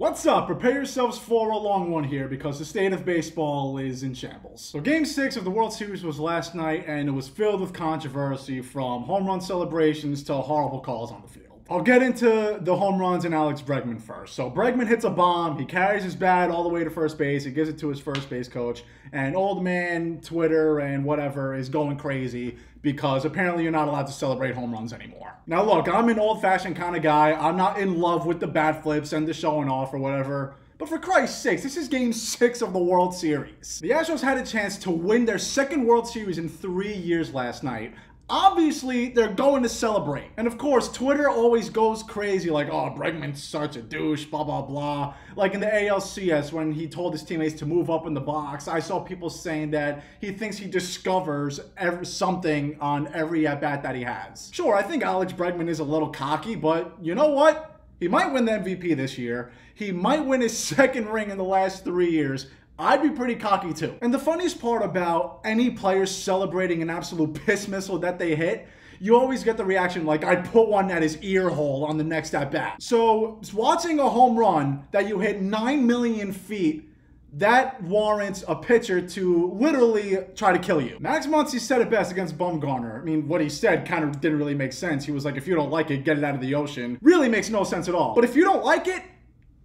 What's up? Prepare yourselves for a long one here because the state of baseball is in shambles. So Game 6 of the World Series was last night and it was filled with controversy from home run celebrations to horrible calls on the field. I'll get into the home runs and Alex Bregman first. So Bregman hits a bomb, he carries his bat all the way to first base, he gives it to his first base coach, and old man Twitter and whatever is going crazy because apparently you're not allowed to celebrate home runs anymore. Now look, I'm an old-fashioned kind of guy. I'm not in love with the bat flips and the showing off or whatever. But for Christ's sakes, this is Game 6 of the World Series. The Astros had a chance to win their second World Series in 3 years last night. Obviously, they're going to celebrate. And of course, Twitter always goes crazy like, oh, Bregman's such a douche, blah, blah, blah. Like in the ALCS when he told his teammates to move up in the box, I saw people saying that he thinks he discovers something on every at-bat that he has. Sure, I think Alex Bregman is a little cocky, but you know what? He might win the MVP this year. He might win his second ring in the last 3 years. I'd be pretty cocky too. And the funniest part about any player celebrating an absolute piss missile that they hit, you always get the reaction like, I'd put one at his ear hole on the next at bat. So watching a home run that you hit 9 million feet, that warrants a pitcher to literally try to kill you. Max Muncy said it best against Bumgarner. I mean, what he said kind of didn't really make sense. He was like, if you don't like it, get it out of the ocean. Really makes no sense at all. But if you don't like it,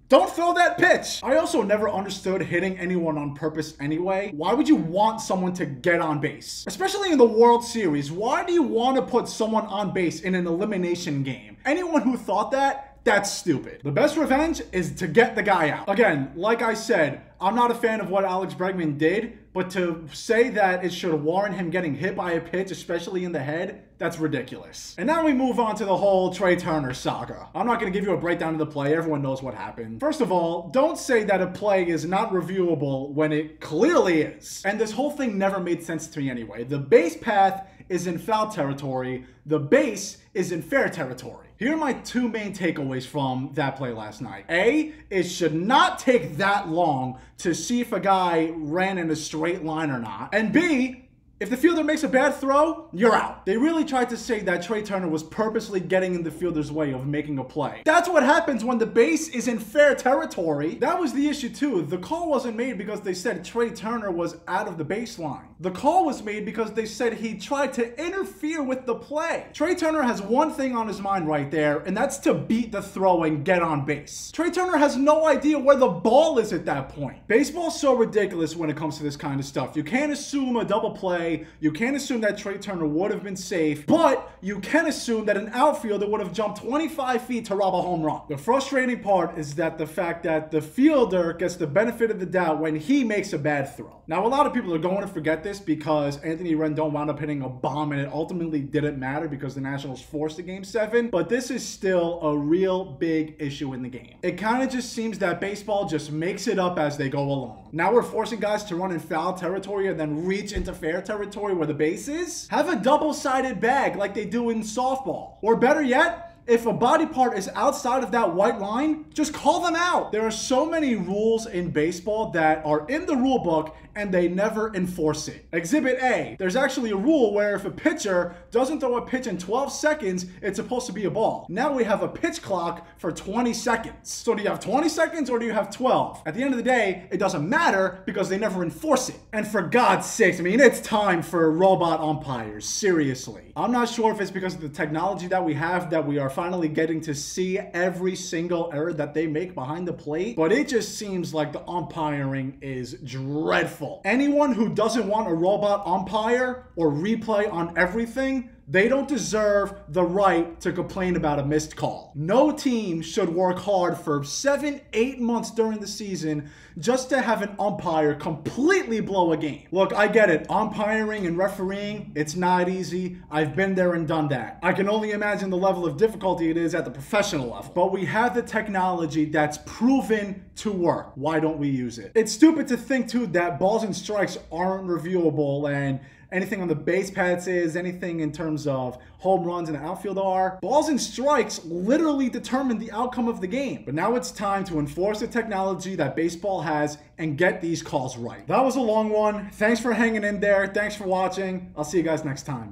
don't throw that pitch. I also never understood hitting anyone on purpose anyway. Why would you want someone to get on base? Especially in the World Series, why do you want to put someone on base in an elimination game? Anyone who thought that, that's stupid. The best revenge is to get the guy out. Again, like I said, I'm not a fan of what Alex Bregman did, but to say that it should warrant him getting hit by a pitch, especially in the head, that's ridiculous. And now we move on to the whole Trey Turner saga. I'm not going to give you a breakdown of the play. Everyone knows what happened. First of all, don't say that a play is not reviewable when it clearly is. And this whole thing never made sense to me anyway. The base path is in foul territory. The base is in fair territory. Here are my two main takeaways from that play last night. A, it should not take that long to see if a guy ran in a straight line or not. And B, if the fielder makes a bad throw, you're out. They really tried to say that Trey Turner was purposely getting in the fielder's way of making a play. That's what happens when the base is in fair territory. That was the issue too. The call wasn't made because they said Trey Turner was out of the baseline. The call was made because they said he tried to interfere with the play. Trey Turner has one thing on his mind right there, and that's to beat the throw and get on base. Trey Turner has no idea where the ball is at that point. Baseball's so ridiculous when it comes to this kind of stuff. You can't assume a double play. You can't assume that Trey Turner would have been safe, but you can assume that an outfielder would have jumped 25 feet to rob a home run. The frustrating part is that the fact that the fielder gets the benefit of the doubt when he makes a bad throw. Now, a lot of people are going to forget this because Anthony Rendon wound up hitting a bomb and it ultimately didn't matter because the Nationals forced a Game 7, but this is still a real big issue in the game. It kind of just seems that baseball just makes it up as they go along. Now we're forcing guys to run in foul territory and then reach into fair territory where the base is. Have a double-sided bag like they do in softball. Or better yet, if a body part is outside of that white line, just call them out. There are so many rules in baseball that are in the rule book and they never enforce it. Exhibit A, there's actually a rule where if a pitcher doesn't throw a pitch in 12 seconds, it's supposed to be a ball. Now we have a pitch clock for 20 seconds. So do you have 20 seconds or do you have 12? At the end of the day, it doesn't matter because they never enforce it. And for God's sakes, I mean, it's time for robot umpires, seriously. I'm not sure if it's because of the technology that we have that we are finally getting to see every single error that they make behind the plate, but it just seems like the umpiring is dreadful. Anyone who doesn't want a robot umpire or replay on everything, they don't deserve the right to complain about a missed call. No team should work hard for 7-8 months during the season just to have an umpire completely blow a game. Look, I get it. Umpiring and refereeing, it's not easy. I've been there and done that. I can only imagine the level of difficulty it is at the professional level. But we have the technology that's proven to work. Why don't we use it? It's stupid to think too that balls and strikes aren't reviewable and anything on the base paths is, anything in terms of home runs in the outfield are. Balls and strikes literally determine the outcome of the game. But now it's time to enforce the technology that baseball has and get these calls right. That was a long one. Thanks for hanging in there. Thanks for watching. I'll see you guys next time.